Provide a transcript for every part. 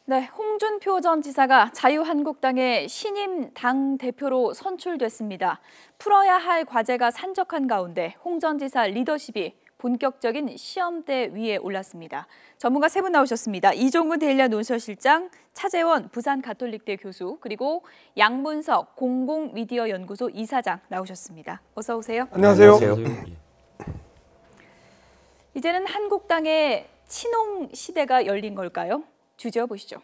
네, 홍준표 전 지사가 자유한국당의 신임 당대표로 선출됐습니다. 풀어야 할 과제가 산적한 가운데 홍 전 지사 리더십이 본격적인 시험대 위에 올랐습니다. 전문가 세 분 나오셨습니다. 이종근 데일리아 논설실장, 차재원 부산가톨릭대 교수, 그리고 양문석 공공미디어연구소 이사장 나오셨습니다. 어서 오세요. 안녕하세요. 이제는 한국당의 친홍 시대가 열린 걸까요? 주제어 보시죠.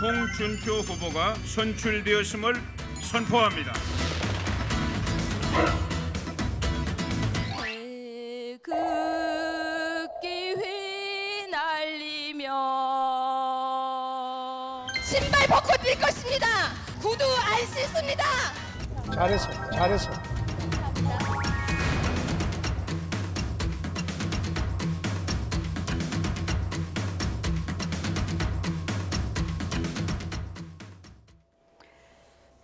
홍준표 후보가 선출되었음을 선포합니다. 태극기 휘날리며 신발 벗고 뛸 것입니다. 구두 안 신습니다. 잘했어.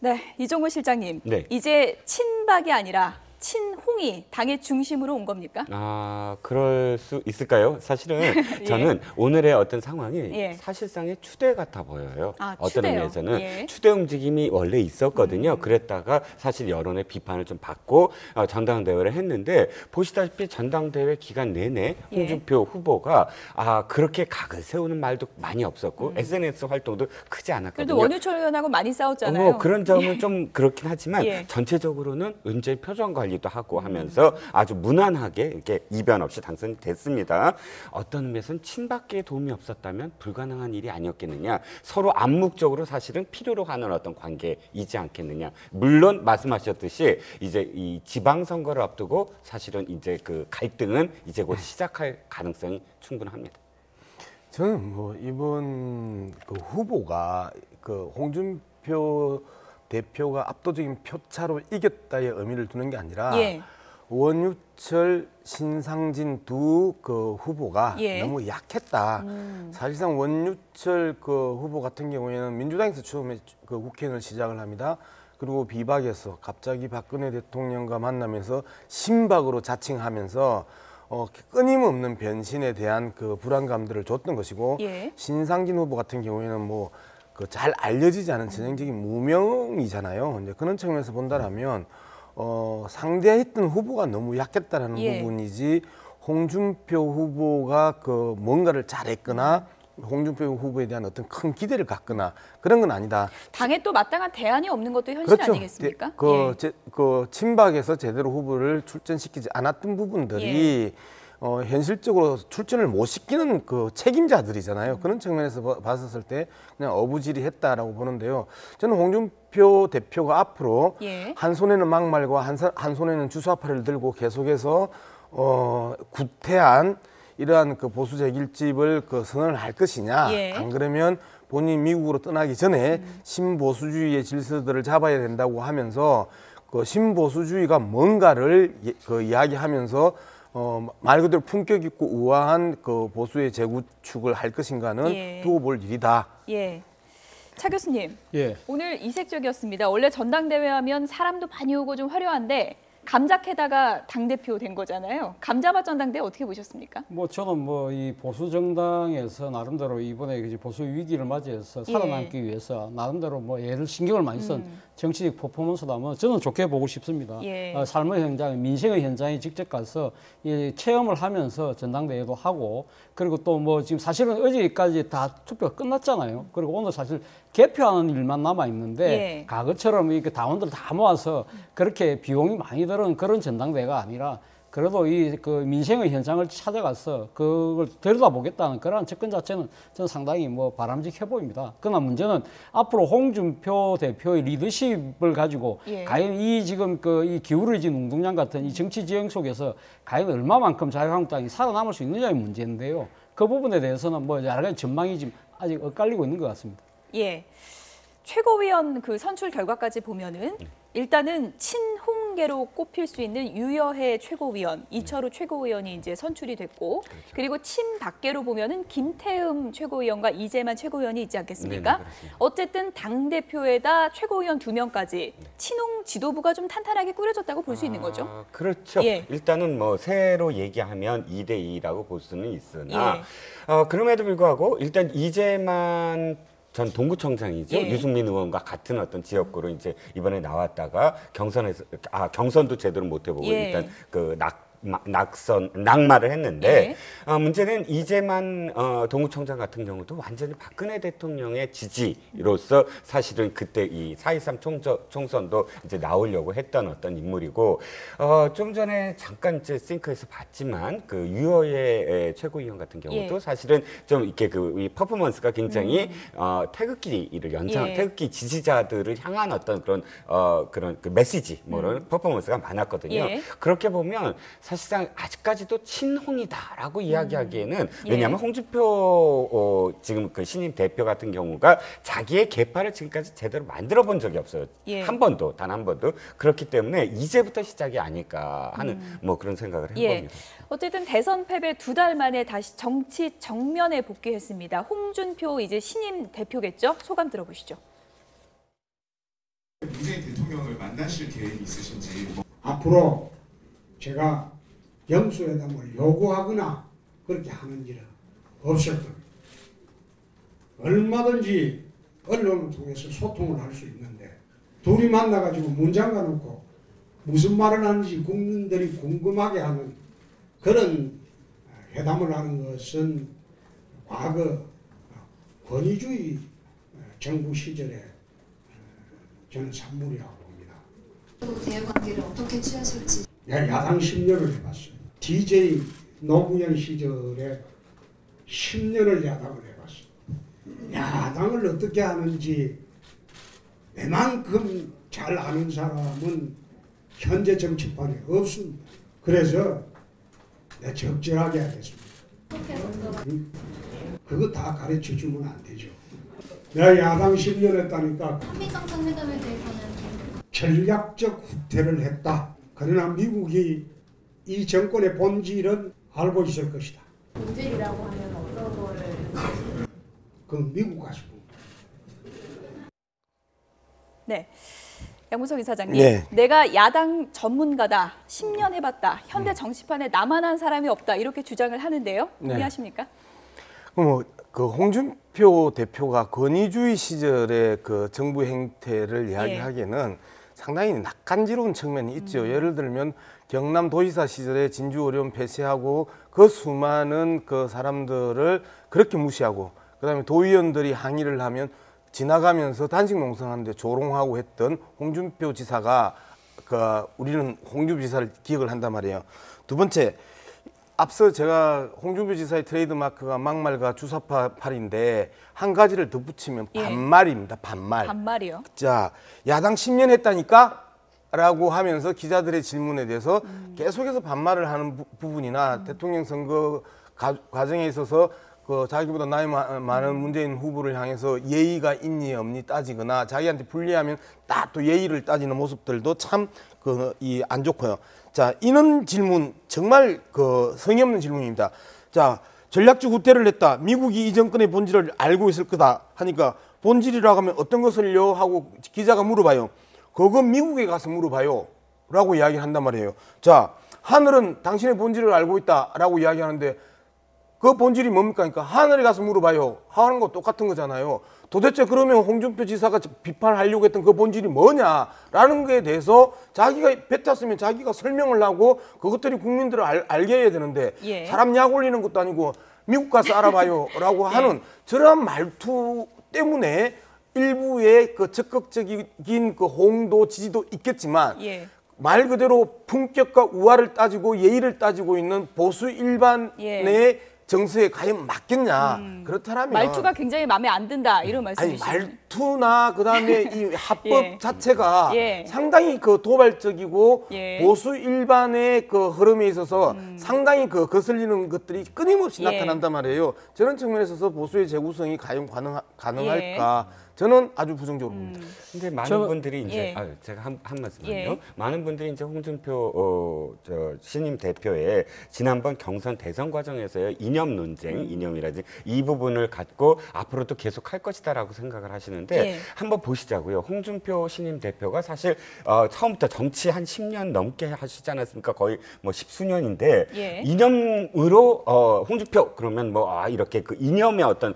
네, 이종근 실장님. 네. 이제 친박이 아니라 친홍이 당의 중심으로 온 겁니까? 그럴 수 있을까요? 사실은 예. 저는 오늘의 어떤 상황이 예. 사실상의 추대 같아 보여요. 어떤 추대요? 의미에서는 예. 추대 움직임이 원래 있었거든요. 그랬다가 사실 여론의 비판을 좀 받고 전당대회를 했는데 보시다시피 전당대회 기간 내내 홍준표 후보가 그렇게 각을 세우는 말도 많이 없었고 SNS 활동도 크지 않았거든요. 그래도 원유철 의원하고 많이 싸웠잖아요. 그런 점은 좀 그렇긴 하지만 예. 전체적으로는 은재 표정 관리도 하고 하면서 아주 무난하게 이렇게 이변 없이 당선이 됐습니다. 어떤 의미에서는 친박계에 도움이 없었다면 불가능한 일이 아니었겠느냐. 서로 암묵적으로 사실은 필요로 하는 어떤 관계이지 않겠느냐. 물론 말씀하셨듯이 이제 이 지방선거를 앞두고 사실은 이제 그 갈등은 이제 곧 시작할 가능성이 충분합니다. 저는 뭐 이번 그 후보가 그 홍준표 대표가 압도적인 표차로 이겼다의 의미를 두는 게 아니라 예. 원유철, 신상진 두 그 후보가 예. 너무 약했다. 사실상 원유철 그 후보 같은 경우에는 민주당에서 처음에 그 국회의원을 시작을 합니다. 그리고 비박에서 갑자기 박근혜 대통령과 만나면서 신박으로 자칭하면서 끊임없는 변신에 대한 그 불안감들을 줬던 것이고 예. 신상진 후보 같은 경우에는 뭐 그 잘 알려지지 않은 전형적인 무명이잖아요. 이제 그런 측면에서 본다라면 상대했던 후보가 너무 약했다라는 예. 부분이지 홍준표 후보가 그 뭔가를 잘했거나 홍준표 후보에 대한 어떤 큰 기대를 갖거나 그런 건 아니다. 당에 또 마땅한 대안이 없는 것도 현실 그렇죠. 아니겠습니까? 그 친박에서 제대로 후보를 출전시키지 않았던 부분들이 현실적으로 출전을 못 시키는 그 책임자들이잖아요. 그런 측면에서 봤었을 때 그냥 어부지리했다라고 보는데요. 저는 홍준표 대표가 앞으로 예. 한 손에는 막말과 한 손에는 주사파를 들고 계속해서 구태한 이러한 그 보수 재길집을 그 선언을 할 것이냐. 예. 안 그러면 본인이 미국으로 떠나기 전에 신보수주의의 질서들을 잡아야 된다고 하면서 그 신보수주의가 뭔가를 그 이야기하면서 말 그대로 품격 있고 우아한 그 보수의 재구축을 할 것인가는 예. 두고 볼 일이다. 예. 차 교수님, 예. 오늘 이색적이었습니다. 원래 전당대회 하면 사람도 많이 오고 좀 화려한데 감자캐다가 당대표 된 거잖아요. 감자밭 전당대회 어떻게 보셨습니까? 뭐 저는 뭐 이 보수 정당에서 나름대로 이번에 이제 보수 위기를 맞이해서 살아남기 위해서 나름대로 뭐 애를 신경을 많이 쓴 정치적 퍼포먼스라면 저는 좋게 보고 싶습니다. 예. 삶의 현장, 민생의 현장에 직접 가서 이 체험을 하면서 전당대회도 하고 그리고 또 뭐 지금 사실은 어제까지 다 투표가 끝났잖아요. 그리고 오늘 사실 개표하는 일만 남아 있는데 예. 과거처럼 이렇게 당원들 다 모아서 그렇게 비용이 많이 드는 그런 전당대회가 아니라 그래도 이 그 민생의 현장을 찾아가서 그걸 들여다보겠다는 그런 접근 자체는 저는 상당히 뭐 바람직해 보입니다. 그러나 문제는 앞으로 홍준표 대표의 리더십을 가지고 예. 과연 이 지금 그 이 기울어진 웅동양 같은 이 정치 지형 속에서 과연 얼마만큼 자유한국당이 살아남을 수 있느냐의 문제인데요. 그 부분에 대해서는 뭐 여러 가지 전망이 지금 아직 엇갈리고 있는 것 같습니다. 예. 최고위원 그 선출 결과까지 보면은 일단은 친홍 3단계로 꼽힐 수 있는 유여해 최고위원, 이철우 최고위원이 이제 선출이 됐고, 그리고 친박계로 보면은 김태흠 최고위원과 이재만 최고위원이 있지 않겠습니까? 네네, 그렇습니다. 어쨌든 당대표에다 최고위원 2명까지 친홍 지도부가 좀 탄탄하게 꾸려졌다고 볼 수 있는 거죠. 그렇죠. 예. 일단은 뭐 새로 얘기하면 2대2라고 볼 수는 있으나 그럼에도 불구하고 일단 이재만 전 동구청장이죠. 예. 유승민 의원과 같은 어떤 지역구로 이제 이번에 나왔다가 경선도 제대로 못 해보고 예. 일단 그 낙마를 했는데 예. 문제는 이재만 동구청장 같은 경우도 완전히 박근혜 대통령의 지지로서 사실은 그때 이 4.23 총선도 이제 나오려고 했던 어떤 인물이고 좀 전에 잠깐 이제 싱크에서 봤지만 그 유여의 최고위원 같은 경우도 예. 사실은 좀 이렇게 이 퍼포먼스가 굉장히 태극기를 예. 태극기 지지자들을 향한 어떤 그런 그 메시지 뭐런 퍼포먼스가 많았거든요. 예. 그렇게 보면 사실상 아직까지도 친홍이다라고 이야기하기에는 예. 왜냐하면 홍준표 지금 그 신임 대표 같은 경우가 자기의 계파를 지금까지 제대로 만들어 본 적이 없어요. 예. 한 번도 단 한 번도. 그렇기 때문에 이제부터 시작이 아닐까 하는 뭐 그런 생각을 해봅니다. 어쨌든 대선 패배 2달 만에 다시 정치 정면에 복귀했습니다. 홍준표 이제 신임 대표겠죠? 소감 들어보시죠. 문재인 대통령을 만나실 계획이 있으신지. 앞으로 제가 영수회담을 요구하거나 그렇게 하는 일은 없을 겁니다. 얼마든지 언론을 통해서 소통을 할 수 있는데 둘이 만나가지고 문 잠가놓고 무슨 말을 하는지 국민들이 궁금하게 하는 그런 회담을 하는 것은 과거 권위주의 정부 시절에 저는 산물이라고 봅니다. 대외관계를 어떻게 취하실지. 야당 10년을 해봤습니다. DJ 노무현 시절에 10년을 야당을 해봤습니다. 야당을 어떻게 하는지 내만큼 잘 아는 사람은 현재 정치판에 없습니다. 그래서 내가 적절하게 하겠습니다. 그거 다 가르쳐 주면 안 되죠. 내가 야당 10년 했다니까 한미 정상회담에 대해서는 전략적 후퇴를 했다. 그러나 미국이 이 정권의 본질은 알고 있을 것이다. 본질이라고 하면 어떤 거를? 그건 미국 가서 네. 양문석 이사장님, 네. 내가 야당 전문가다, 10년 해봤다, 현대 정치판에 나만 한 사람이 없다 이렇게 주장을 하는데요. 동의하십니까? 그 홍준표 대표가 권위주의 시절의 그 정부 행태를 이야기하기에는 상당히 낯간지러운 측면이 있죠. 예를 들면 경남도지사 시절에 진주어려움 폐쇄하고 그 수많은 그 사람들을 그렇게 무시하고 그다음에 도의원들이 항의를 하면 지나가면서 단식 농성하는데 조롱하고 했던 홍준표 지사가 우리는 홍준표 지사를 기억을 한단 말이에요. 두 번째, 앞서 제가 홍준표 지사의 트레이드 마크가 막말과 주사파팔인데 한 가지를 덧붙이면 반말입니다. 반말. 반말이요. 자, 야당 10년 했다니까? 라고 하면서 기자들의 질문에 대해서 계속해서 반말을 하는 부분이나 대통령 선거 과정에 있어서 자기보다 나이 많은 문재인 후보를 향해서 예의가 있니 없니 따지거나 자기한테 불리하면 딱 또 예의를 따지는 모습들도 참 안 좋고요. 자, 이런 질문 정말 성의 없는 질문입니다. 자, 전략적 후퇴를 했다. 미국이 이 정권의 본질을 알고 있을 거다 하니까 본질이라고 하면 어떤 것을요? 하고 기자가 물어봐요. 그건 미국에 가서 물어봐요. 라고 이야기를 한단 말이에요. 자, 하늘은 당신의 본질을 알고 있다라고 이야기하는데 그 본질이 뭡니까? 그러니까 하늘에 가서 물어봐요. 하는 거 똑같은 거잖아요. 도대체 그러면 홍준표 지사가 비판하려고 했던 그 본질이 뭐냐라는 거에 대해서 자기가 뱉었으면 자기가 설명을 하고 그것들이 국민들을 알게 해야 되는데 사람 약 올리는 것도 아니고 미국 가서 알아봐요 라고 하는 저러한 말투 때문에 일부의 그 적극적인 그 호응도 지지도 있겠지만 말 그대로 품격과 우화를 따지고 예의를 따지고 있는 보수 일반의 정서에 과연 맞겠냐. 그렇다면 말투가 굉장히 마음에 안 든다 이런 말씀이시죠. 아니 말투나 그다음에 이 합법 자체가 상당히 도발적이고 보수 일반의 그 흐름에 있어서 상당히 거슬리는 것들이 끊임없이 나타난단 말이에요. 저런 측면에 있어서 보수의 재구성이 과연 가능할까 저는 아주 부정적으로 봅니다. 근데 많은 분들이 이제 예. 제가 한 말씀만요. 예. 많은 분들이 이제 홍준표 신임 대표의 지난번 경선 대선 과정에서의 이념 논쟁, 이념이라든지 이 부분을 갖고 앞으로도 계속 할 것이다라고 생각을 하시는데 예. 한번 보시자고요. 홍준표 신임 대표가 사실 처음부터 정치 한 10년 넘게 하시지 않았습니까? 거의 뭐 10수년인데 예. 이념으로 홍준표 그러면 뭐 이렇게 그 이념의 어떤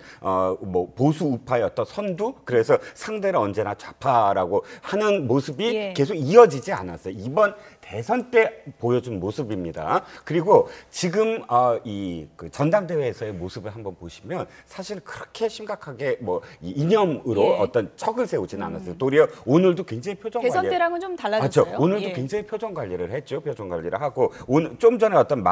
뭐 보수 우파의 어떤 선두 그래서 상대를 언제나 좌파라고 하는 모습이 예. 계속 이어지지 않았어요. 이번 대선 때 보여준 모습입니다. 그리고 지금 그 전당대회에서의 모습을 한번 보시면 사실 그렇게 심각하게 뭐 이 이념으로 예. 어떤 척을 세우지는 않았어요. 도리어 오늘도 굉장히 표정 대선 관리 때랑은 좀 달라졌어요. 맞죠. 오늘도 예. 굉장히 표정 관리를 했죠. 표정 관리를 하고 오늘 좀 전에 어떤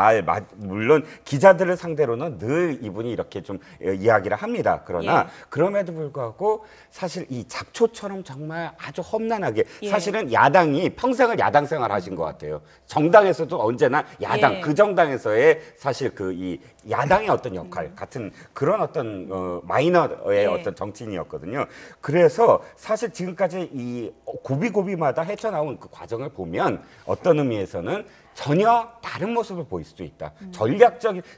물론 기자들을 상대로는 늘 이분이 이렇게 좀 이야기를 합니다. 그러나 예. 그럼에도 불구하고 사실 이 잡초처럼 정말 아주 험난하게 예. 사실은 야당이 평생을 야당 생활하신 것 같아요. 정당에서도 언제나 야당 예. 그 정당에서의 사실 그 이 야당의 어떤 역할 같은 그런 어떤 마이너의 예. 어떤 정치인이었거든요. 그래서 사실 지금까지 이 고비고비마다 헤쳐나온 그 과정을 보면 어떤 의미에서는 전혀 다른 모습을 보일 수도 있다.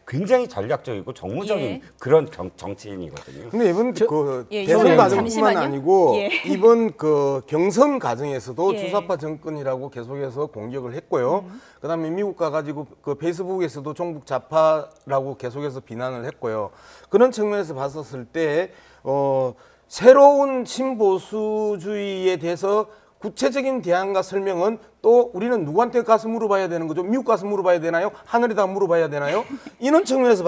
굉장히 전략적이고 정무적인 예. 그런 정치인이거든요. 근데 이번 그 예, 대선 이번에는 과정뿐만 잠시만요. 아니고 예. 이번 그 경선 과정에서도 예. 주사파 정권이라고 계속해서 공격을 했고요. 그다음에 미국 가가지고 그 페이스북에서도 종북 좌파라고 계속해서 비난을 했고요. 그런 측면에서 봤었을 때 새로운 친보수주의에 대해서 구체적인 대안과 설명은 또 우리는 누구한테 가서 물어봐야 되는 거죠? 미국 가서 물어봐야 되나요? 하늘에다 물어봐야 되나요? 이런 측면에서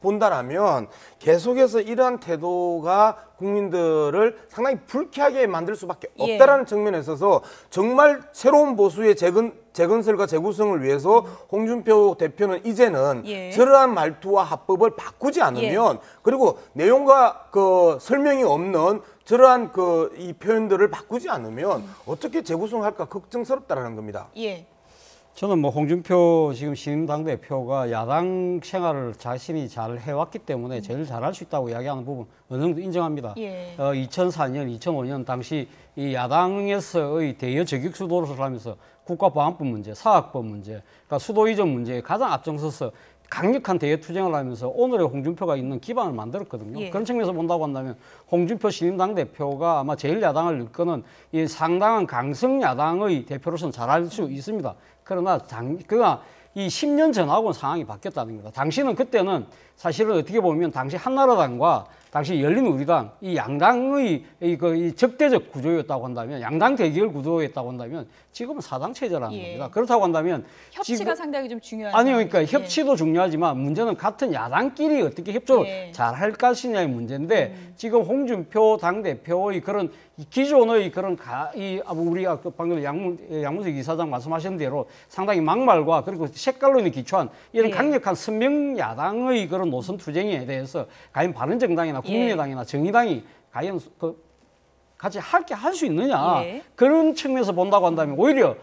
본다라면 계속해서 이러한 태도가 국민들을 상당히 불쾌하게 만들 수밖에 예. 없다라는 측면에 있어서 정말 새로운 보수의 재건설과 재구성을 위해서 홍준표 대표는 이제는 예. 저러한 말투와 합법을 바꾸지 않으면 그리고 내용과 그 설명이 없는 저러한 그 이 표현들을 바꾸지 않으면 어떻게 재구성할까 걱정스럽다라는 겁니다. 예. 저는 뭐 홍준표 지금 신임당 대표가 야당 생활을 자신이 잘 해왔기 때문에 제일 잘할 수 있다고 이야기하는 부분 어느 정도 인정합니다. 예. 2004년, 2005년 당시 이 야당에서의 대여 저격 수도를 하면서 국가보안법 문제, 사학법 문제, 그러니까 수도 이전 문제에 가장 앞장서서 강력한 대여 투쟁을 하면서 오늘의 홍준표가 있는 기반을 만들었거든요. 예. 그런 측면에서 본다고 한다면 홍준표 신임당 대표가 아마 제일 야당을 이끄는 이 상당한 강성 야당의 대표로서는 잘할 수 있습니다. 그러나 그가 이 10년 전하고는 상황이 바뀌었다는 겁니다. 당시는 그때는 사실은 어떻게 보면 당시 한나라당과 당시 열린우리당 이 양당의 이 적대적 구조였다고 한다면 양당 대결 구도였다고 한다면 지금은 사당 체제라는 예. 겁니다. 그렇다고 한다면 협치가 지금, 상당히 좀 중요한. 아니요, 그러니까 상황이죠. 협치도 중요하지만 문제는 같은 야당끼리 어떻게 협조를 예. 잘 할 것이냐의 문제인데 지금 홍준표 당대표의 그런 기존의 그런 우리가 방금 양문석 이사장 말씀하신 대로 상당히 막말과 그리고 색깔론에 기초한 이런 예. 강력한 선명 야당의 그런 노선 투쟁에 대해서 과연 바른정당이나 국민의당이나 정의당이 과연 같이 할 수 있느냐 예. 그런 측면에서 본다고 한다면 오히려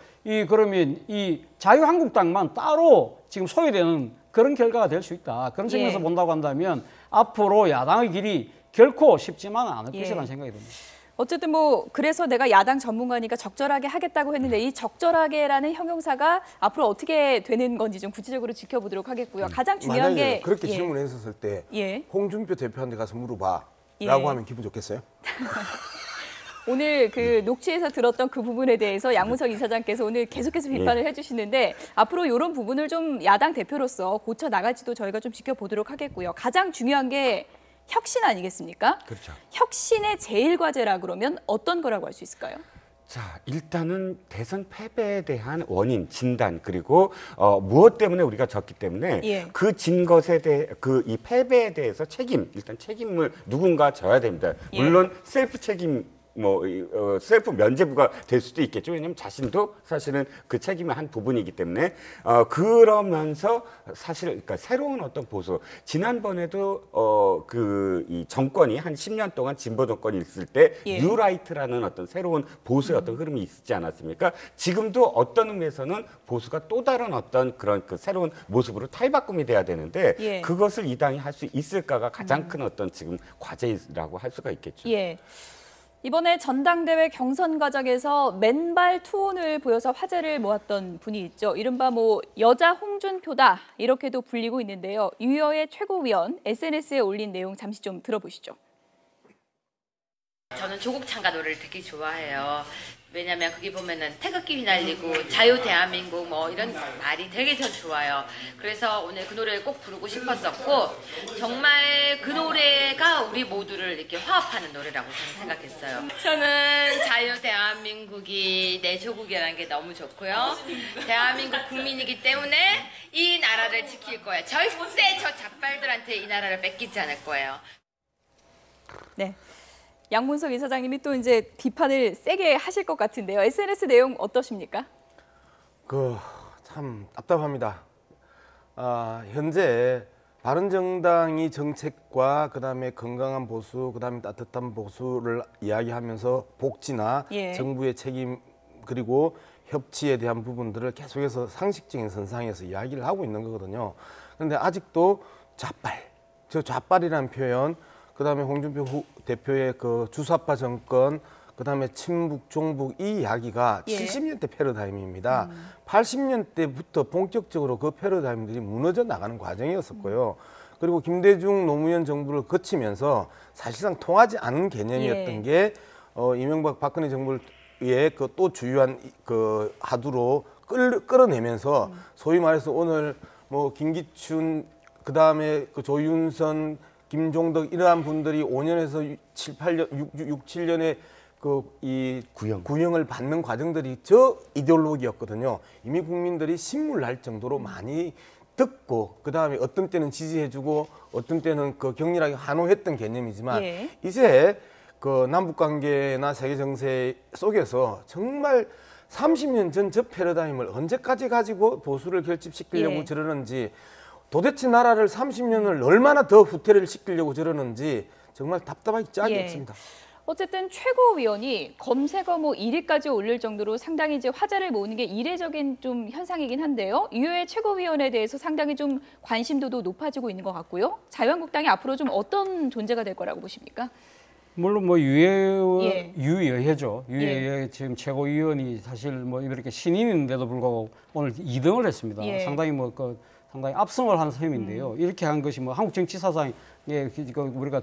그러면 이 자유한국당만 따로 지금 소외되는 그런 결과가 될 수 있다. 그런 측면에서 예. 본다고 한다면 앞으로 야당의 길이 결코 쉽지만은 않을 예. 것이라는 생각이 듭니다. 어쨌든 뭐 그래서 내가 야당 전문가니까 적절하게 하겠다고 했는데 이 적절하게라는 형용사가 앞으로 어떻게 되는 건지 좀 구체적으로 지켜보도록 하겠고요. 가장 중요한 만약에 게 그렇게 예. 질문했었을 때 예. 홍준표 대표한테 가서 물어봐라고 예. 하면 기분 좋겠어요? 오늘 그 녹취에서 들었던 그 부분에 대해서 양문석 이사장께서 오늘 계속해서 비판을 해주시는데 앞으로 이런 부분을 좀 야당 대표로서 고쳐 나갈지도 저희가 좀 지켜보도록 하겠고요. 가장 중요한 게 혁신 아니겠습니까? 그렇죠. 혁신의 제일 과제라 그러면 어떤 거라고 할 수 있을까요? 자, 일단은 대선 패배에 대한 원인, 진단, 그리고 무엇 때문에 우리가 졌기 때문에 예. 그 진 것에 대해 이 패배에 대해서 일단 책임을 누군가 져야 됩니다. 예. 물론 셀프 책임 셀프 면제부가 될 수도 있겠죠. 왜냐하면 자신도 사실은 그 책임의 한 부분이기 때문에 그러면서 사실 그러니까 새로운 어떤 보수 지난번에도 이 정권이 한 10년 동안 진보 정권이 있을 때 예. 뉴라이트라는 어떤 새로운 보수의 어떤 흐름이 있지 않았습니까? 지금도 어떤 의미에서는 보수가 또 다른 어떤 그런 그 새로운 모습으로 탈바꿈이 돼야 되는데 예. 그것을 이 당이 할 수 있을까가 가장 큰 어떤 지금 과제라고 할 수가 있겠죠. 예. 이번에 전당대회 경선 과정에서 맨발 투혼을 보여서 화제를 모았던 분이 있죠. 이른바 여자 홍준표다 이렇게도 불리고 있는데요. 유여의 최고위원 SNS에 올린 내용 잠시 좀 들어보시죠. 저는 조국 창가 노래를 되게 좋아해요. 왜냐면 거기 보면은 태극기 휘날리고 자유 대한민국 이런 말이 되게 전 좋아요. 그래서 오늘 그 노래를 꼭 부르고 싶었었고 정말 그 노래가 우리 모두를 이렇게 화합하는 노래라고 저는 생각했어요. 저는 자유 대한민국이 내 조국이라는 게 너무 좋고요. 대한민국 국민이기 때문에 이 나라를 지킬 거예요. 절대 저 잡발들한테 이 나라를 뺏기지 않을 거예요. 네. 양문석 이사장님이 또 이제 비판을 세게 하실 것 같은데요. SNS 내용 어떠십니까? 참 답답합니다. 현재 바른정당이 정책과 그다음에 건강한 보수, 그다음에 따뜻한 보수를 이야기하면서 복지나 정부의 책임 그리고 협치에 대한 부분들을 계속해서 상식적인 선상에서 이야기를 하고 있는 거거든요. 그런데 아직도 좌빨, 좌빨이라는 표현, 그다음에 홍준표 대표의 그 주사파 정권, 그다음에 친북, 종북 이 이야기가 70년대 패러다임입니다. 80년대부터 본격적으로 그 패러다임들이 무너져 나가는 과정이었었고요. 그리고 김대중 노무현 정부를 거치면서 사실상 통하지 않은 개념이었던 게 이명박 박근혜 정부의 그 또 주요한 그 하두로 끌어내면서 소위 말해서 오늘 김기춘, 그다음에 그 조윤선, 김종덕 이러한 분들이 5년에서 6, 7년의 이 구형을 받는 과정들이 저 이데올로기였거든요. 이미 국민들이 신물날 정도로 많이 듣고 그다음에 어떤 때는 지지해주고 어떤 때는 격렬하게 환호했던 개념이지만 이제 남북 관계나 세계 정세 속에서 정말 30년 전 저 패러다임을 언제까지 가지고 보수를 결집시키려고 저러는지, 도대체 나라를 30년을 얼마나 더 후퇴를 시키려고 저러는지 정말 답답하기 짝이 없습니다. 어쨌든 최고위원이 검색어 1위까지 올릴 정도로 상당히 이제 화제를 모으는 게 이례적인 좀 현상이긴 한데요. 유효의 최고위원에 대해서 상당히 좀 관심도도 높아지고 있는 것 같고요. 자유한국당이 앞으로 좀 어떤 존재가 될 거라고 보십니까? 물론 유여해죠. 유여해 지금 최고위원이 사실 이렇게 신인인데도 불구하고 오늘 2등을 했습니다. 상당히 상당히 압승을 한 셈인데요. 이렇게 한 것이 한국 정치사상에 우리가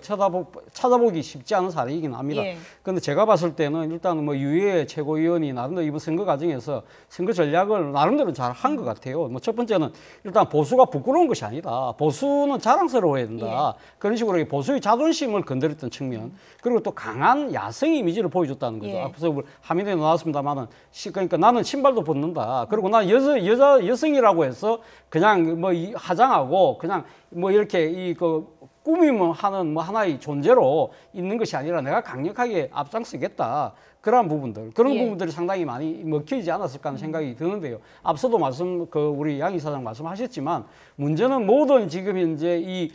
찾아보기 쉽지 않은 사례이긴 합니다. 그런데 제가 봤을 때는 일단 유해 최고위원이 나름대로 이번 선거 과정에서 선거 전략을 나름대로 잘 한 것 같아요. 첫 번째는 일단 보수가 부끄러운 것이 아니다. 보수는 자랑스러워야 된다. 그런 식으로 보수의 자존심을 건드렸던 측면. 그리고 또 강한 야성 이미지를 보여줬다는 거죠. 앞서 화면에 나왔습니다만은 그러니까 나는 신발도 벗는다. 그리고 난 여성이라고 해서 그냥 하장하고 그냥 이렇게 꾸미면 하는 하나의 존재로 있는 것이 아니라 내가 강력하게 앞장서겠다. 그런 부분들, 그런 부분들이 상당히 많이 먹히지 않았을까 하는 생각이 드는데요. 앞서도 우리 양 이사장 말씀하셨지만 문제는 모든 지금 현재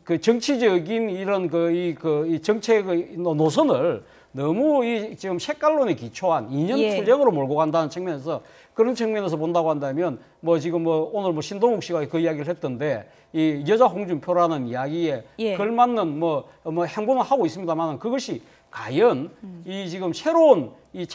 그 정치적인 이런 이 정책의 노선을 너무 지금 색깔론에 기초한 이념 투쟁으로 몰고 간다는 측면에서, 그런 측면에서 본다고 한다면 지금 오늘 신동욱 씨가 그 이야기를 했던데 이 여자 홍준표라는 이야기에 걸맞는 행보는 하고 있습니다만 그것이 과연 이 지금 새로운 이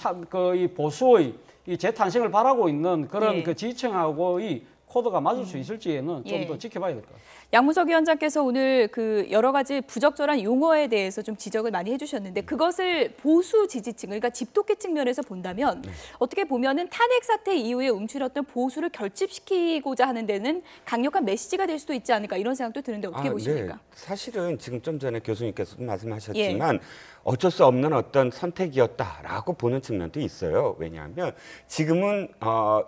보수의 이 재탄생을 바라고 있는 그런 그 지지층하고의 코드가 맞을 수 있을지에는 좀 더 지켜봐야 될 것 같아요. 양문석 위원장께서 오늘 여러 가지 부적절한 용어에 대해서 좀 지적을 많이 해주셨는데 그것을 보수 지지층, 그러니까 집토끼 측면에서 본다면 어떻게 보면은 탄핵 사태 이후에 움츠렸던 보수를 결집시키고자 하는 데는 강력한 메시지가 될 수도 있지 않을까 이런 생각도 드는데 어떻게 보십니까? 네. 사실은 지금 좀 전에 교수님께서 말씀하셨지만 어쩔 수 없는 어떤 선택이었다라고 보는 측면도 있어요. 왜냐하면 지금은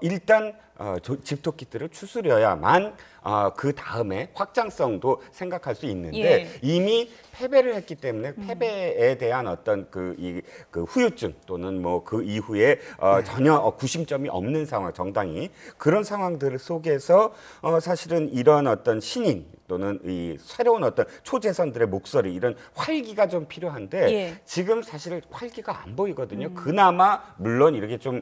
일단 집토끼들을 추스려야만 그 다음에 확장성도 생각할 수 있는데 이미 패배를 했기 때문에 패배에 대한 어떤 그 후유증 또는 그 이후에 전혀 구심점이 없는 상황, 정당이 그런 상황들 속에서 사실은 이런 어떤 신인 또는 이 새로운 어떤 초재선들의 목소리 이런 활기가 좀 필요한데 예. 지금 사실 활기가 안 보이거든요. 그나마 물론 이렇게 좀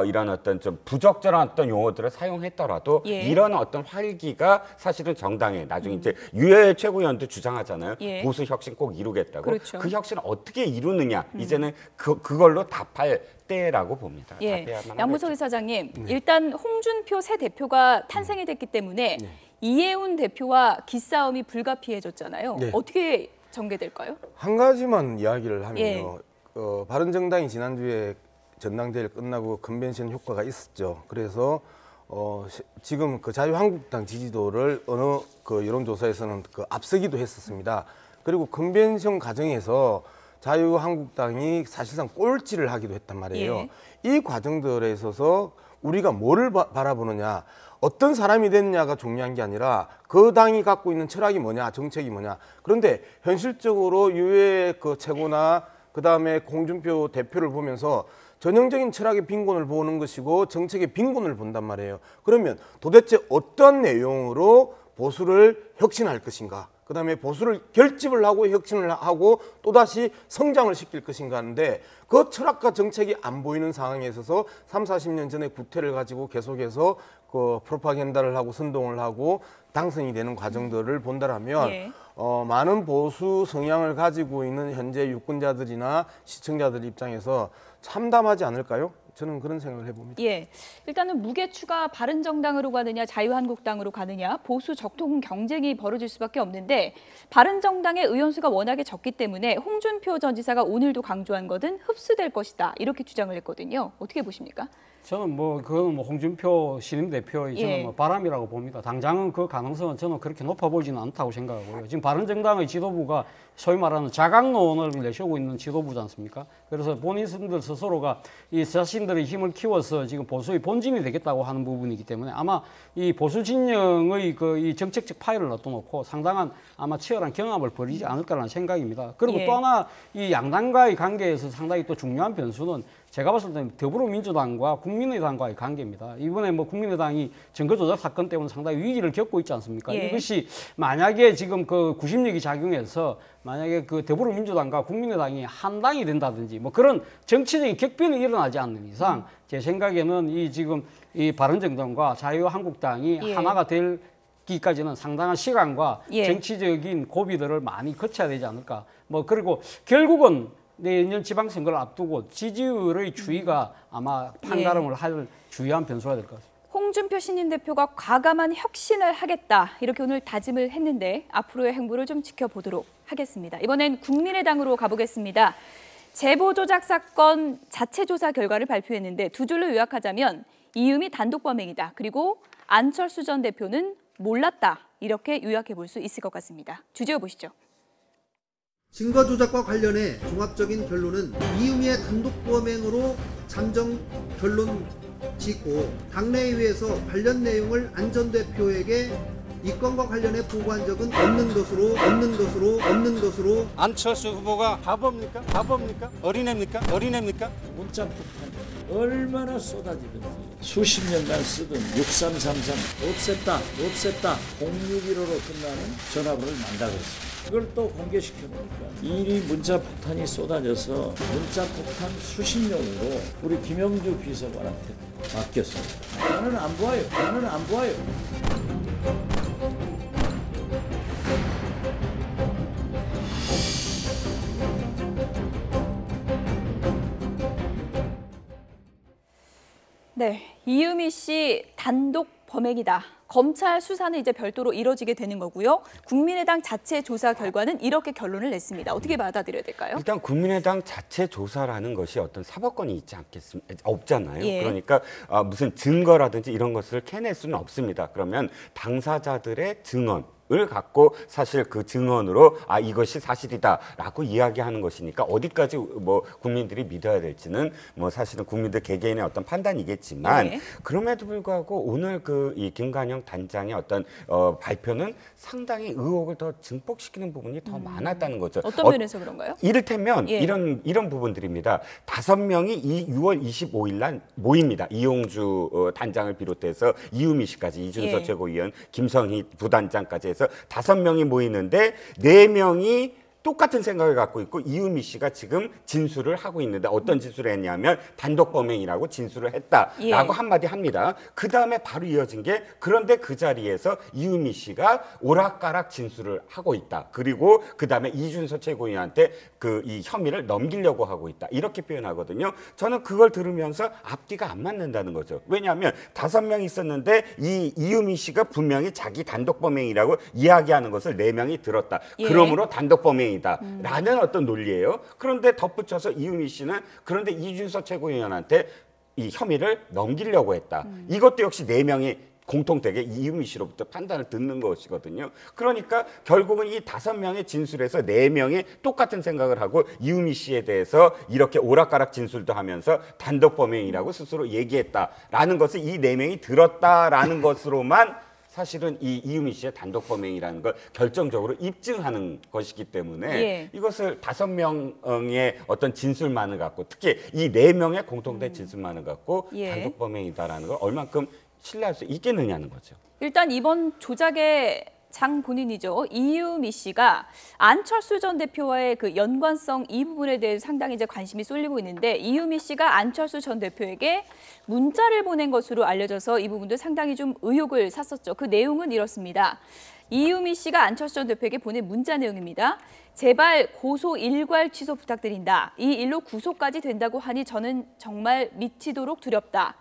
이런 어떤 좀 부적절한 어떤 용어들을 사용했더라도 예. 이런 어떤 활기가 사실은 정당에 나중에 이제 유해 최고위원도 주장하잖아요. 예. 보수 혁신 꼭 이루겠다고. 그렇죠. 그 혁신을 어떻게 이루느냐 이제는 그걸로 답할 때라고 봅니다. 예. 답해야만 양무석 하겠죠. 이사장님, 일단 홍준표 새 대표가 탄생이 됐기 때문에 이해운 대표와 기싸움이 불가피해졌잖아요. 네. 어떻게 전개될까요? 한 가지만 이야기를 하면요. 예. 바른정당이 지난주에 전당대회를 끝나고 컨벤션 효과가 있었죠. 그래서 지금 그 자유한국당 지지도를 어느 그 여론조사에서는 그 앞서기도 했었습니다. 그리고 컨벤션 과정에서 자유한국당이 사실상 꼴찌를 하기도 했단 말이에요. 예. 이 과정들에 있어서 우리가 뭐를 바라보느냐, 어떤 사람이 됐냐가 중요한 게 아니라 그 당이 갖고 있는 철학이 뭐냐, 정책이 뭐냐. 그런데 현실적으로 유해 그 최고나 그다음에 홍준표 대표를 보면서 전형적인 철학의 빈곤을 보는 것이고 정책의 빈곤을 본단 말이에요. 그러면 도대체 어떤 내용으로 보수를 혁신할 것인가? 그다음에 보수를 결집을 하고 혁신을 하고 또다시 성장을 시킬 것인가 하는데 그 철학과 정책이 안 보이는 상황에 있어서 30-40년 전에 구태를 가지고 계속해서 그 프로파간다를 하고 선동을 하고 당선이 되는 과정들을 본다라면 예. 많은 보수 성향을 가지고 있는 현재 유권자들이나 시청자들 입장에서 참담하지 않을까요? 저는 그런 생각을 해봅니다. 예, 일단은 무게추가 바른정당으로 가느냐 자유한국당으로 가느냐 보수 적통 경쟁이 벌어질 수밖에 없는데 바른정당의 의원수가 워낙에 적기 때문에 홍준표 전 지사가 오늘도 강조한 것은 흡수될 것이다 이렇게 주장을 했거든요. 어떻게 보십니까? 저는 그거는 홍준표 신임 대표의 저는 예. 바람이라고 봅니다. 당장은 그 가능성은 저는 그렇게 높아 보이지는 않다고 생각하고요. 지금 바른정당의 지도부가 소위 말하는 자강론을 내세우고 있는 지도부지 않습니까? 그래서 본인들 스스로가 이 자신들의 힘을 키워서 지금 보수의 본진이 되겠다고 하는 부분이기 때문에 아마 이 보수 진영의 이 정책적 파일을 놔둬놓고 상당한 아마 치열한 경합을 벌이지 않을까라는 생각입니다. 그리고 예. 또 하나 이 양당과의 관계에서 상당히 또 중요한 변수는 제가 봤을 때는 더불어민주당과 국민의당과의 관계입니다. 이번에 국민의당이 증거조작 사건 때문에 상당히 위기를 겪고 있지 않습니까? 예. 이것이 만약에 지금 그 구심력이 작용해서 만약에 그 더불어민주당과 국민의당이 한 당이 된다든지 그런 정치적인 격변이 일어나지 않는 이상 제 생각에는 이 바른정당과 자유한국당이 예. 하나가 될 기까지는 상당한 시간과 예. 정치적인 고비들을 많이 거쳐야 되지 않을까. 그리고 결국은 내년 지방선거를 앞두고 지지율의 추이가 아마 판가름을 할 주요한 변수가 될 것 같습니다. 홍준표 신임 대표가 과감한 혁신을 하겠다 이렇게 오늘 다짐을 했는데 앞으로의 행보를 좀 지켜보도록 하겠습니다. 이번엔 국민의당으로 가보겠습니다. 제보 조작 사건 자체 조사 결과를 발표했는데 두 줄로 요약하자면 이음이 단독 범행이다. 그리고 안철수 전 대표는 몰랐다. 이렇게 요약해 볼 수 있을 것 같습니다. 주제어 보시죠. 증거 조작과 관련해 종합적인 결론은 이음희의 단독 범행으로 잠정 결론 짓고 당내의회에서 관련 내용을 안 전 대표에게 이 건과 관련해 보고한 적은 없는 것으로 안철수 후보가 바보입니까? 어린애입니까? 문자 폭탄 얼마나 쏟아지든지 수십 년간 쓰던 6333 없앴다 0615로 끝나는 전화번호를 만다고 했습니다. 그걸 또 공개시켜 놓으니까 이 문자 폭탄이 쏟아져서 문자 폭탄 수신용으로 우리 김영주 비서관한테 맡겼습니다. 나는 안 보아요. 네, 이음희 씨 단독 범행이다. 검찰 수사는 이제 별도로 이뤄지게 되는 거고요. 국민의당 자체 조사 결과는 이렇게 결론을 냈습니다. 어떻게 받아들여야 될까요? 일단 국민의당 자체 조사라는 것이 어떤 사법권이 없잖아요. 예. 그러니까 무슨 증거라든지 이런 것을 캐낼 수는 없습니다. 그러면 당사자들의 증언 을 갖고 사실 그 증언으로 이것이 사실이다라고 이야기하는 것이니까 어디까지 국민들이 믿어야 될지는 사실은 국민들 개개인의 어떤 판단이겠지만 네. 그럼에도 불구하고 오늘 이 김관영 단장의 어떤 발표는 상당히 의혹을 더 증폭시키는 부분이 더 많았다는 거죠. 어떤 면에서 그런가요? 이를테면 예. 이런 부분들입니다. 5명이 6월 25일 날 모입니다. 이용주 단장을 비롯해서 이유미 씨까지 이준석 예. 최고위원, 김성희 부단장까지 해서 그래서 5명이 모이는데 4명이 똑같은 생각을 갖고 있고 이유미 씨가 지금 진술을 하고 있는데 어떤 진술을 했냐면 단독 범행이라고 진술을 했다라고 예. 한마디 합니다. 그 다음에 바로 이어진 게 그런데 그 자리에서 이유미 씨가 오락가락 진술을 하고 있다. 그리고 그 다음에 이준서 최고위원한테 그 이 혐의를 넘기려고 하고 있다. 이렇게 표현하거든요. 저는 그걸 들으면서 앞뒤가 안 맞는다는 거죠. 왜냐하면 5명 있었는데 이 이유미 씨가 분명히 자기 단독 범행이라고 이야기하는 것을 4명이 들었다. 예. 그러므로 단독 범행 라는 어떤 논리예요. 그런데 덧붙여서 이유미 씨는 그런데 이준서 최고위원한테 이 혐의를 넘기려고 했다. 이것도 역시 4명이 공통되게 이유미 씨로부터 판단을 듣는 것이거든요. 그러니까 결국은 이 5명의 진술에서 4명이 똑같은 생각을 하고 이유미 씨에 대해서 이렇게 오락가락 진술도 하면서 단독 범행이라고 스스로 얘기했다라는 것을 이 4명이 들었다라는 것으로만 사실은 이 이유미 씨의 단독 범행이라는 걸 결정적으로 입증하는 것이기 때문에 예. 이것을 5명의 어떤 진술만을 갖고 특히 이 4명의 공통된 진술만을 갖고 예. 단독 범행이다라는 걸 얼만큼 신뢰할 수 있겠느냐는 거죠. 일단 이번 조작의 장 본인이죠. 이유미 씨가 안철수 전 대표와의 그 연관성 이 부분에 대해서 상당히 이제 관심이 쏠리고 있는데 이유미 씨가 안철수 전 대표에게 문자를 보낸 것으로 알려져서 이 부분도 상당히 좀 의혹을 샀었죠. 그 내용은 이렇습니다. 이유미 씨가 안철수 전 대표에게 보낸 문자 내용입니다. 제발 고소 일괄 취소 부탁드린다. 이 일로 구속까지 된다고 하니 저는 정말 미치도록 두렵다.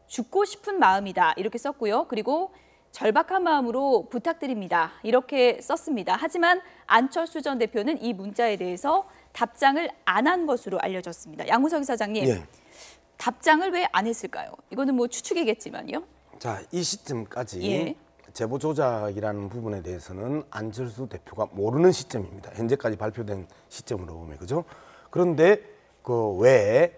죽고 싶은 마음이다. 이렇게 썼고요. 그리고 절박한 마음으로 부탁드립니다. 이렇게 썼습니다. 하지만 안철수 전 대표는 이 문자에 대해서 답장을 안 한 것으로 알려졌습니다. 양우석 이사장님, 예. 답장을 왜 안 했을까요? 이거는 뭐 추측이겠지만요. 자, 이 시점까지 예. 제보 조작이라는 부분에 대해서는 안철수 대표가 모르는 시점입니다. 현재까지 발표된 시점으로 보면 그죠? 그런데 그 외에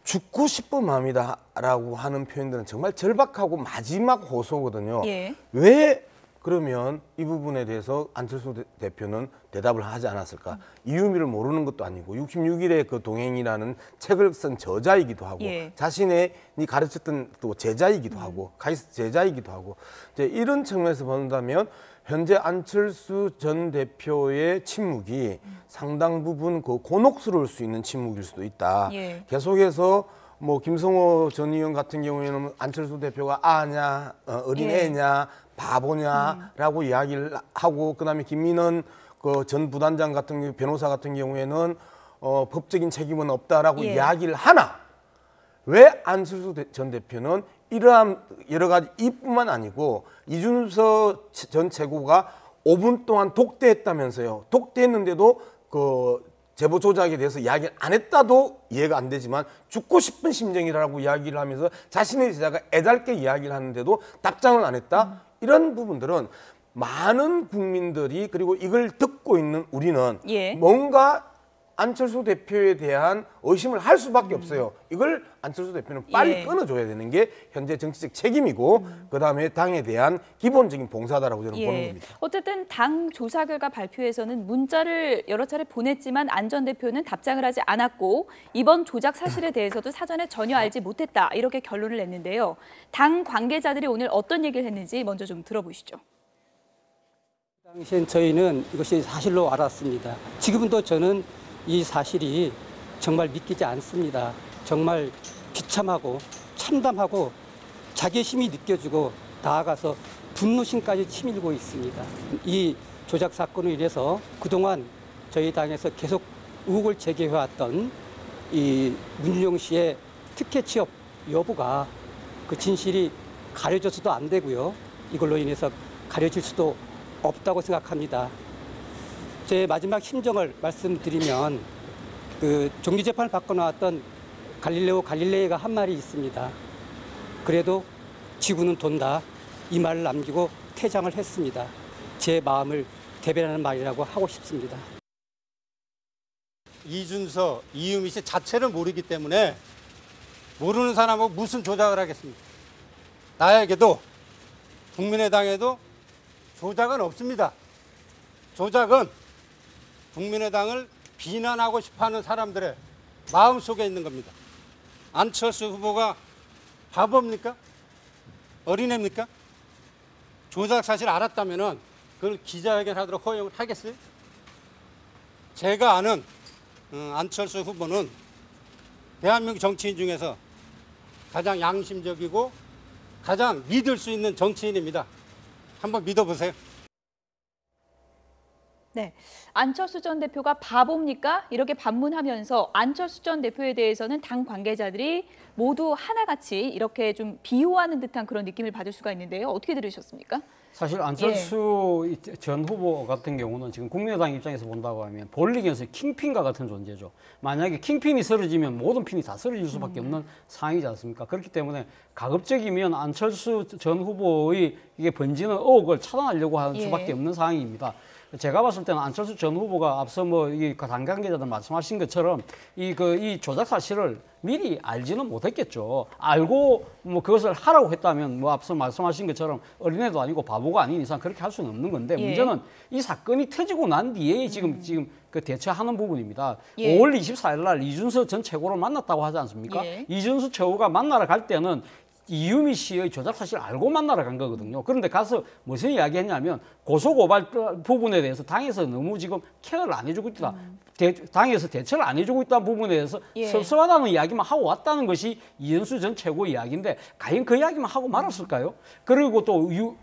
죽고 싶은 마음이다라고 하는 표현들은 정말 절박하고 마지막 호소거든요. 예. 왜 그러면 이 부분에 대해서 안철수 대표는 대답을 하지 않았을까? 이유미를 모르는 것도 아니고 66일의 그 동행이라는 책을 쓴 저자이기도 하고 예. 자신의 가르쳤던 또 제자이기도 하고 카이스트 제자이기도 하고 이제 이런 측면에서 본다면 현재 안철수 전 대표의 침묵이 상당 부분 그 곤혹스러울 수 있는 침묵일 수도 있다. 예. 계속해서 뭐 김성호 전 의원 같은 경우에는 안철수 대표가 아냐, 어린애냐, 바보냐라고 이야기를 하고 그다음에 김민원 그 전 부단장 같은 경우 변호사 같은 경우에는 법적인 책임은 없다라고 예. 이야기를 하나 왜 안철수 전 대표는 이러한 여러 가지 이뿐만 아니고 이준서 전 최고가 5분 동안 독대했다면서요. 독대했는데도 그 제보 조작에 대해서 이야기를 안 했다도 이해가 안 되지만 죽고 싶은 심정이라고 이야기를 하면서 자신의 제자가 애달게 이야기를 하는데도 답장을 안 했다. 이런 부분들은 많은 국민들이 그리고 이걸 듣고 있는 우리는 예. 뭔가 안철수 대표에 대한 의심을 할 수밖에 없어요. 이걸 안철수 대표는 빨리 예. 끊어줘야 되는 게 현재 정치적 책임이고 그다음에 당에 대한 기본적인 봉사다라고 저는 보는 겁니다. 어쨌든 당 조사 결과 발표에서는 문자를 여러 차례 보냈지만 안 전 대표는 답장을 하지 않았고 이번 조작 사실에 대해서도 사전에 전혀 알지 못했다. 이렇게 결론을 냈는데요. 당 관계자들이 오늘 어떤 얘기를 했는지 먼저 좀 들어보시죠. 당시엔 저희는 이것이 사실로 알았습니다. 지금도 저는 이 사실이 정말 믿기지 않습니다. 정말 비참하고 참담하고 자괴심이 느껴지고 나아가서 분노심까지 치밀고 있습니다. 이 조작 사건으로 인해서 그동안 저희 당에서 계속 의혹을 제기해왔던 이 문준용 씨의 특혜 취업 여부가 그 진실이 가려져서도 안 되고요. 이걸로 인해서 가려질 수도 없다고 생각합니다. 제 마지막 심정을 말씀드리면 그 종기재판을 받고 나왔던 갈릴레오 갈릴레이가 한 말이 있습니다. 그래도 지구는 돈다. 이 말을 남기고 퇴장을 했습니다. 제 마음을 대변하는 말이라고 하고 싶습니다. 이준서, 이유미 씨 자체를 모르기 때문에 모르는 사람하고 무슨 조작을 하겠습니까? 나에게도 국민의당에도 조작은 없습니다. 조작은 국민의당을 비난하고 싶어하는 사람들의 마음속에 있는 겁니다. 안철수 후보가 바보입니까? 어린애입니까? 조작 사실 알았다면 그걸 기자회견 하도록 허용을 하겠어요? 제가 아는 안철수 후보는 대한민국 정치인 중에서 가장 양심적이고 가장 믿을 수 있는 정치인입니다. 한번 믿어보세요. 네, 안철수 전 대표가 바보입니까? 이렇게 반문하면서 안철수 전 대표에 대해서는 당 관계자들이 모두 하나같이 이렇게 좀 비호하는 듯한 그런 느낌을 받을 수가 있는데요. 어떻게 들으셨습니까? 사실 안철수 전 후보 같은 경우는 지금 국민의당 입장에서 본다고 하면 볼리그에서 킹핀과 같은 존재죠. 만약에 킹핀이 쓰러지면 모든 핀이 다 쓰러질 수밖에 없는 상황이지 않습니까? 그렇기 때문에 가급적이면 안철수 전 후보의 이게 번지는 의혹을 차단하려고 하는 수밖에 없는 상황입니다. 제가 봤을 때는 안철수 전 후보가 앞서 이 당 관계자들 말씀하신 것처럼 이 조작 사실을 미리 알지는 못했겠죠. 알고 그것을 하라고 했다면 앞서 말씀하신 것처럼 어린애도 아니고 바보가 아닌 이상 그렇게 할 수는 없는 건데 문제는 이 사건이 터지고 난 뒤에 지금 그 대처하는 부분입니다. 5월 24일 날 이준서 전 최고를 만났다고 하지 않습니까? 이준서 최고가 만나러 갈 때는 이유미 씨의 조작 사실을 알고 만나러 간 거거든요. 그런데 가서 무슨 이야기했냐면 고소고발 부분에 대해서 당에서 너무 지금 케어를 안 해주고 있다. 당에서 대처를 안 해주고 있다는 부분에 대해서 섭섭하다는 이야기만 하고 왔다는 것이 이현수 전 최고의 이야기인데 과연 그 이야기만 하고 말았을까요? 그리고 또 6월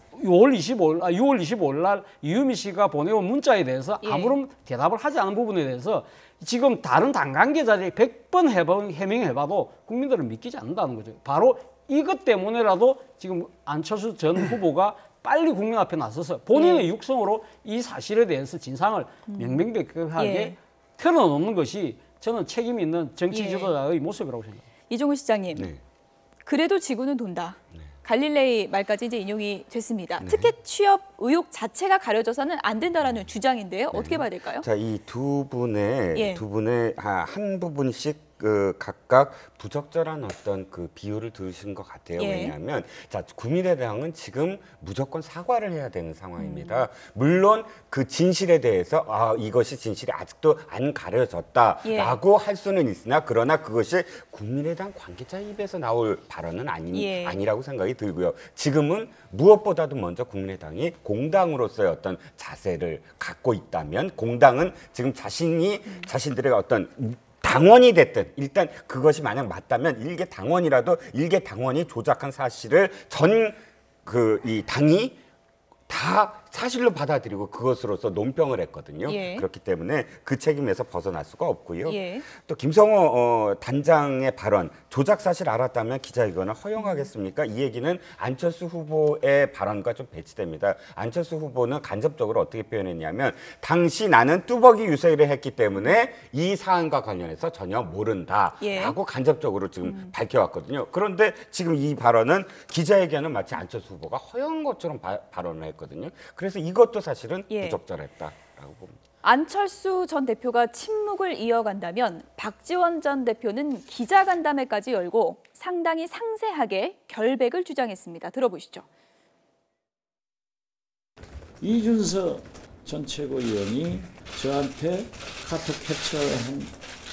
25일 날 이유미 씨가 보내온 문자에 대해서 아무런 대답을 하지 않은 부분에 대해서 지금 다른 당 관계자들이 100번 해명해봐도 국민들은 믿기지 않는다는 거죠. 바로 이것 때문에라도 지금 안철수 전 후보가 빨리 국민 앞에 나서서 본인의 육성으로 이 사실에 대해서 진상을 명명백백하게 털어놓는 것이 저는 책임 있는 정치 지도자의 모습이라고 생각합니다. 이종우 시장님, 그래도 지구는 돈다. 갈릴레이 말까지 이제 인용이 됐습니다. 티켓 취업 의혹 자체가 가려져서는 안 된다라는 주장인데요. 어떻게 봐야 될까요? 자, 이 두 분의 한 부분씩 각각 부적절한 어떤 그 비유를 들으신 것 같아요. 왜냐하면 자, 국민의당은 지금 무조건 사과를 해야 되는 상황입니다. 물론 그 진실에 대해서 이것이 진실이 아직도 안 가려졌다라고 할 수는 있으나 그러나 그것이 국민의당 관계자 입에서 나올 발언은 아니라고 생각이 들고요. 지금은 무엇보다도 먼저 국민의당이 공당으로서의 어떤 자세를 갖고 있다면 공당은 지금 자신들의 어떤 당원이 됐든 일단 그것이 만약 맞다면 일개 당원이라도 일개 당원이 조작한 사실을 이 당이 다 사실로 받아들이고 그것으로서 논평을 했거든요. 그렇기 때문에 그 책임에서 벗어날 수가 없고요. 또 김성호 단장의 발언, 조작 사실 알았다면 기자회견을 허용하겠습니까? 이 얘기는 안철수 후보의 발언과 좀 배치됩니다. 안철수 후보는 간접적으로 어떻게 표현했냐면 당시 나는 뚜벅이 유세를 했기 때문에 이 사안과 관련해서 전혀 모른다라고 간접적으로 지금 밝혀왔거든요. 그런데 지금 이 발언은 기자회견은 마치 안철수 후보가 허용한 것처럼 발언을 했거든요. 그래서 이것도 사실은 부적절했다라고 봅니다. 안철수 전 대표가 침묵을 이어간다면 박지원 전 대표는 기자간담회까지 열고 상당히 상세하게 결백을 주장했습니다. 들어보시죠. 이준서 전 최고위원이 저한테 카톡 캡처한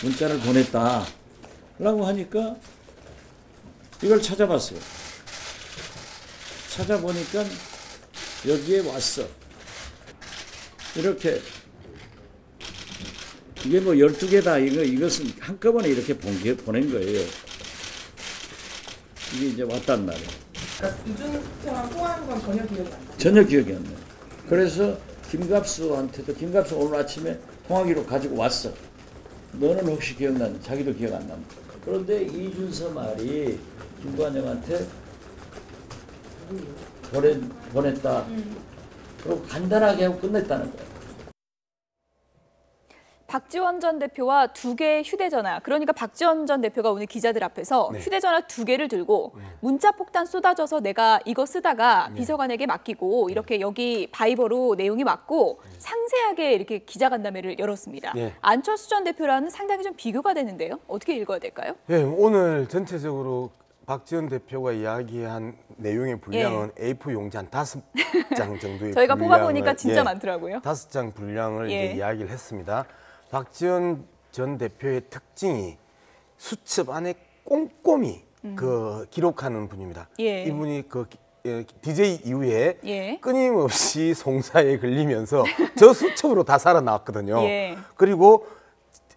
문자를 보냈다라고 하니까 이걸 찾아봤어요. 찾아보니까 여기에 왔어. 이렇게 이게 뭐 12개다 이것은 한꺼번에 이렇게 보낸 거예요. 이게 이제 왔단 말이에요. 그러니까 이준서랑 통화한 건 전혀 기억이 안 나요? 전혀 기억이 안 나요. 그래서 김갑수한테도 김갑수 오늘 아침에 통화 기록 가지고 왔어. 너는 혹시 기억나니? 자기도 기억 안 납니다. 그런데 이준서 말이 김관영한테 보냈다. 그리고 간단하게 하고 끝냈다는 거예요. 박지원 전 대표와 2개의 휴대전화, 그러니까 박지원 전 대표가 오늘 기자들 앞에서 휴대전화 2개를 들고 문자 폭탄 쏟아져서 내가 이거 쓰다가 비서관에게 맡기고 이렇게 여기 바이버로 내용이 맞고 상세하게 이렇게 기자간담회를 열었습니다. 안철수 전 대표랑은 상당히 좀 비교가 되는데요. 어떻게 읽어야 될까요? 오늘 전체적으로 박지원 대표가 이야기한 내용의 분량은 A4 용지 한 5장 정도의 저희가 분량을, 뽑아보니까 진짜 많더라고요. 5장 분량을 이제 이야기를 했습니다. 박지원 전 대표의 특징이 수첩 안에 꼼꼼히 기록하는 분입니다. 이분이 DJ 이후에 예. 끊임없이 송사에 걸리면서 저 수첩으로 다 살아나왔거든요. 예. 그리고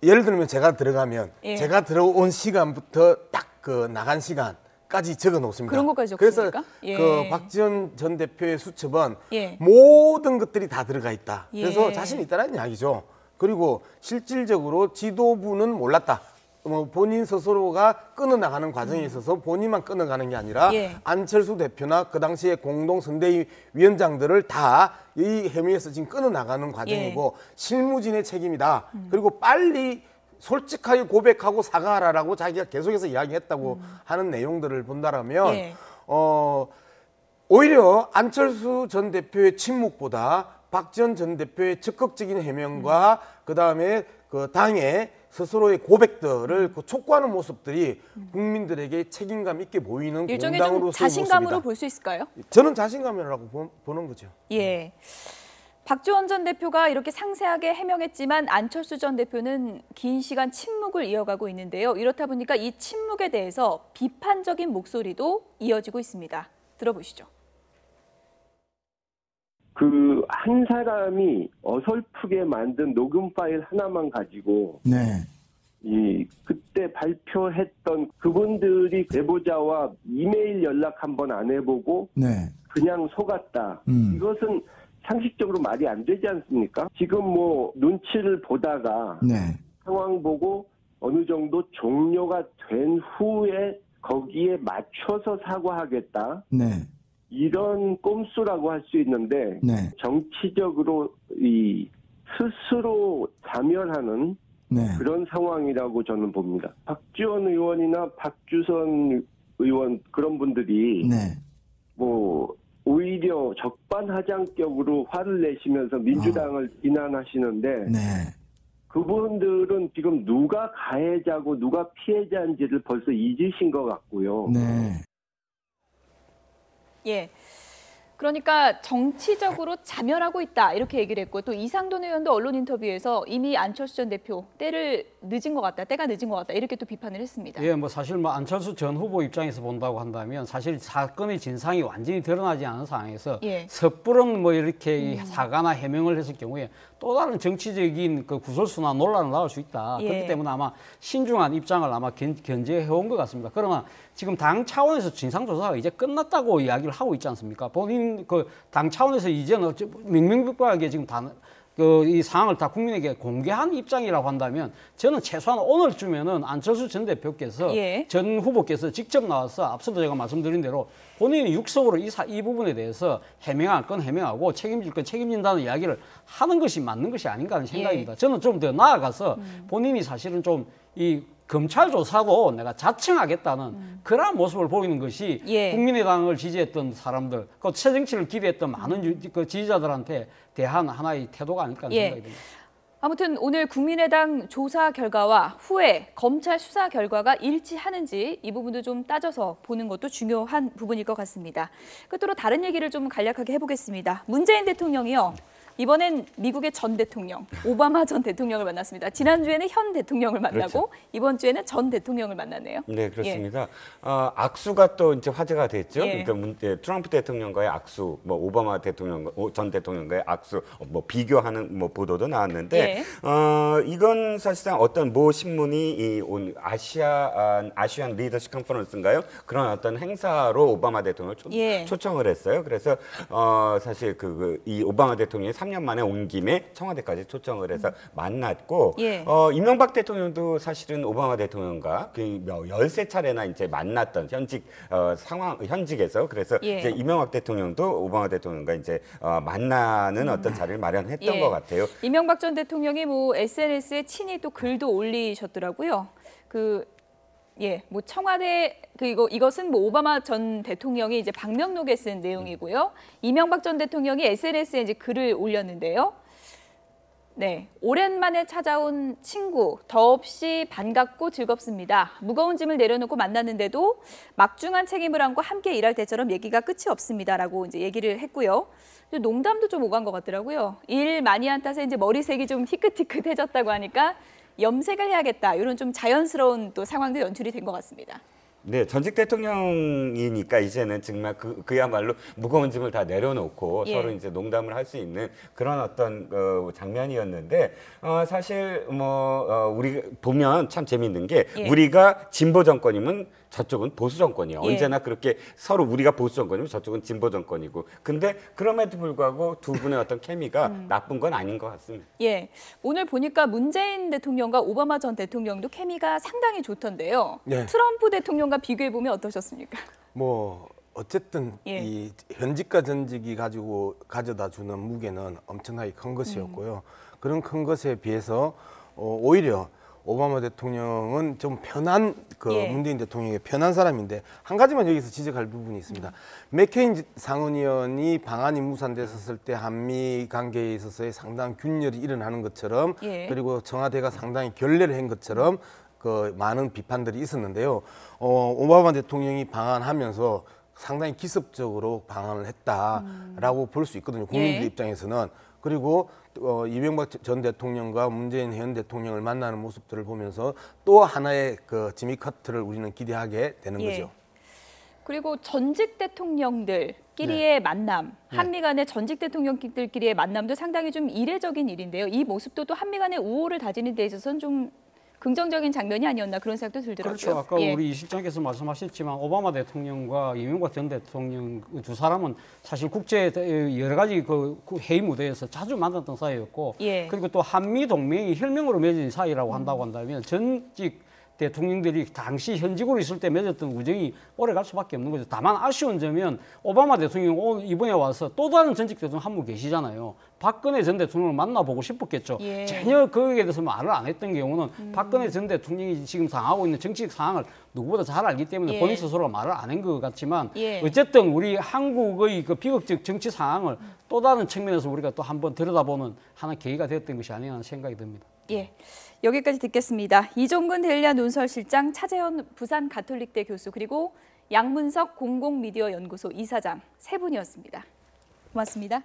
예를 들면 제가 들어가면 예. 제가 들어온 시간부터 딱 그 나간 시간까지 적어 놓습니다. 그런 것까지 그래서 적습니까? 예. 그 박지원 전 대표의 수첩은 예. 모든 것들이 다 들어가 있다. 예. 그래서 자신 있다는 이야기죠. 그리고 실질적으로 지도부는 몰랐다. 뭐 본인 스스로가 끊어나가는 과정에 있어서 본인만 끊어가는 게 아니라 예. 안철수 대표나 그 당시에 공동선대위원장들을 다 이 혐의에서 지금 끊어나가는 과정이고 실무진의 책임이다. 그리고 빨리 솔직하게 고백하고 사과하라라고 자기가 계속해서 이야기했다고 하는 내용들을 본다라면 예. 오히려 안철수 전 대표의 침묵보다 박지원 전 대표의 적극적인 해명과 그다음에 그 당의 스스로의 고백들을 그 촉구하는 모습들이 국민들에게 책임감 있게 보이는 일종의 공당으로 좀 자신감으로 볼 수 있을까요? 저는 자신감이라고 보는 거죠. 예. 박지원 전 대표가 이렇게 상세하게 해명했지만 안철수 전 대표는 긴 시간 침묵을 이어가고 있는데요. 이렇다 보니까 이 침묵에 대해서 비판적인 목소리도 이어지고 있습니다. 들어보시죠. 그 한 사람이 어설프게 만든 녹음 파일 하나만 가지고 그때 발표했던 그분들이 제보자와 이메일 연락 한번 안 해보고 그냥 속았다. 이것은 상식적으로 말이 안 되지 않습니까? 지금 뭐 눈치를 보다가 상황 보고 어느 정도 종료가 된 후에 거기에 맞춰서 사과하겠다. 이런 꼼수라고 할 수 있는데 정치적으로 이 스스로 자멸하는 그런 상황이라고 저는 봅니다. 박지원 의원이나 박주선 의원 그런 분들이 뭐 오히려 적반하장격으로 화를 내시면서 민주당을 비난하시는데 그분들은 지금 누가 가해자고 누가 피해자인지를 벌써 잊으신 것 같고요. 예. 그러니까 정치적으로 자멸하고 있다 이렇게 얘기를 했고 또 이상돈 의원도 언론 인터뷰에서 이미 안철수 전 대표 때가 늦은 것 같다 이렇게 또 비판을 했습니다. 예, 뭐 사실 뭐 안철수 전 후보 입장에서 본다고 한다면 사실 사건의 진상이 완전히 드러나지 않은 상황에서 섣부른 뭐 이렇게 사과나 해명을 했을 경우에 또 다른 정치적인 그 구설수나 논란을 낳을 수 있다. 그렇기 때문에 아마 신중한 입장을 아마 견제해온 것 같습니다. 그러나 지금 당 차원에서 진상조사가 이제 끝났다고 이야기를 하고 있지 않습니까? 본인 그 당 차원에서 이제는 명명백백하게 지금 이 상황을 다 국민에게 공개한 입장이라고 한다면 저는 최소한 오늘쯤에는 안철수 전 대표께서 전 후보께서 직접 나와서 앞서도 제가 말씀드린 대로 본인이 육성으로 이 부분에 대해서 해명할 건 해명하고 책임질 건 책임진다는 이야기를 하는 것이 맞는 것이 아닌가 하는 생각입니다. 저는 좀 더 나아가서 본인이 사실은 좀 이 검찰 조사도 내가 자청하겠다는 그러한 모습을 보이는 것이 국민의당을 지지했던 사람들, 그 새정치를 기대했던 많은 그 지지자들한테 대한 하나의 태도가 아닐까 하는 생각이 듭니다. 아무튼 오늘 국민의당 조사 결과와 후에 검찰 수사 결과가 일치하는지 이 부분도 좀 따져서 보는 것도 중요한 부분일 것 같습니다. 끝으로 다른 얘기를 좀 간략하게 해보겠습니다. 문재인 대통령이요. 이번엔 미국의 전 대통령, 오바마 전 대통령을 만났습니다. 지난주에는 현 대통령을 만나고 이번 주에는 전 대통령을 만났네요. 네, 그렇습니다. 악수가 또 이제 화제가 됐죠. 그러니까 트럼프 대통령과의 악수, 뭐 오바마 대통령, 전 대통령과의 악수, 뭐 비교하는 뭐 보도도 나왔는데 이건 사실상 어떤 모 신문이 이 아시안 리더십 컨퍼런스인가요? 그런 어떤 행사로 오바마 대통령을 초청을 했어요. 그래서 사실 이 오바마 대통령이 3년 만에 온 김에 청와대까지 초청을 해서 만났고 이명박 대통령도 사실은 오바마 대통령과 그 13차례나 이제 만났던 현직에서 그래서 이제 이명박 대통령도 오바마 대통령과 이제 만나는 어떤 자리를 마련했던 것 같아요. 이명박 전 대통령이 뭐 SNS에 친히 또 글도 올리셨더라고요. 뭐 청와대 이것은 뭐 오바마 전 대통령이 이제 방명록에 쓴 내용이고요. 이명박 전 대통령이 SNS에 이제 글을 올렸는데요. 네, 오랜만에 찾아온 친구, 더없이 반갑고 즐겁습니다. 무거운 짐을 내려놓고 만났는데도 막중한 책임을 안고 함께 일할 때처럼 얘기가 끝이 없습니다라고 이제 얘기를 했고요. 농담도 좀 오간 것 같더라고요. 일 많이 한 탓에 이제 머리색이 좀 희끗희끗해졌다고 하니까 염색을 해야겠다. 이런 좀 자연스러운 또 상황도 연출이 된 것 같습니다. 네, 전직 대통령이니까 이제는 정말 그야말로 무거운 짐을 다 내려놓고 예. 서로 이제 농담을 할 수 있는 그런 어떤 장면이었는데 사실 우리 보면 참 재밌는 게 예. 우리가 진보 정권이면 저쪽은 보수 정권이에요. 예. 언제나 그렇게 서로 우리가 보수 정권이면 저쪽은 진보 정권이고. 근데 그럼에도 불구하고 두 분의 어떤 케미가 나쁜 건 아닌 것 같습니다. 예, 오늘 보니까 문재인 대통령과 오바마 전 대통령도 케미가 상당히 좋던데요. 네. 트럼프 대통령과 비교해 보면 어떠셨습니까? 뭐 어쨌든 예. 이 현직과 전직이 가져다 주는 무게는 엄청나게 큰 것이었고요. 그런 큰 것에 비해서 오히려 오바마 대통령은 좀 편한 예. 문재인 대통령의 편한 사람인데 한 가지만 여기서 지적할 부분이 있습니다. 맥케인 상원의원이 방한이 무산됐었을 때 한미 관계에 있어서의 상당한 균열이 일어나는 것처럼 예. 그리고 청와대가 상당히 결례를 한 것처럼 많은 비판들이 있었는데요. 오바마 대통령이 방한하면서 상당히 기습적으로 방한을 했다라고 볼 수 있거든요. 국민들 예. 입장에서는. 그리고 이명박 전 대통령과 문재인 현 대통령을 만나는 모습들을 보면서 또 하나의 지미 커트를 우리는 기대하게 되는 예. 거죠. 그리고 전직 대통령들끼리의 만남, 한미 간의 전직 대통령들끼리의 만남도 상당히 좀 이례적인 일인데요. 이 모습도 또 한미 간의 우호를 다지는 데 있어서는 좀 긍정적인 장면이 아니었나 그런 생각도 들더라고요. 그렇죠. 아까 예. 우리 이 실장께서 말씀하셨지만 오바마 대통령과 이명박 전 대통령 두 사람은 사실 국제 여러 가지 그 회의 무대에서 자주 만났던 사이였고 예. 그리고 또 한미 동맹이 혈맹으로 맺은 사이라고 한다고 한다면 전직 대통령들이 당시 현직으로 있을 때 맺었던 우정이 오래 갈 수밖에 없는 거죠. 다만 아쉬운 점은 오바마 대통령 이번에 와서 또 다른 전직 대통령 한 분 계시잖아요. 박근혜 전 대통령을 만나보고 싶었겠죠. 예. 전혀 거기에 대해서 말을 안 했던 경우는 박근혜 전 대통령이 지금 당하고 있는 정치적 상황을 누구보다 잘 알기 때문에 예. 본인 스스로가 말을 안 한 것 같지만 예. 어쨌든 우리 한국의 그 비극적 정치 상황을 또 다른 측면에서 우리가 또 한번 들여다보는 하나의 계기가 되었던 것이 아니냐 하는 생각이 듭니다. 예, 여기까지 듣겠습니다. 이종근 델리아 논설실장, 차재현 부산 가톨릭대 교수, 그리고 양문석 공공미디어 연구소 이사장 세 분이었습니다. 고맙습니다.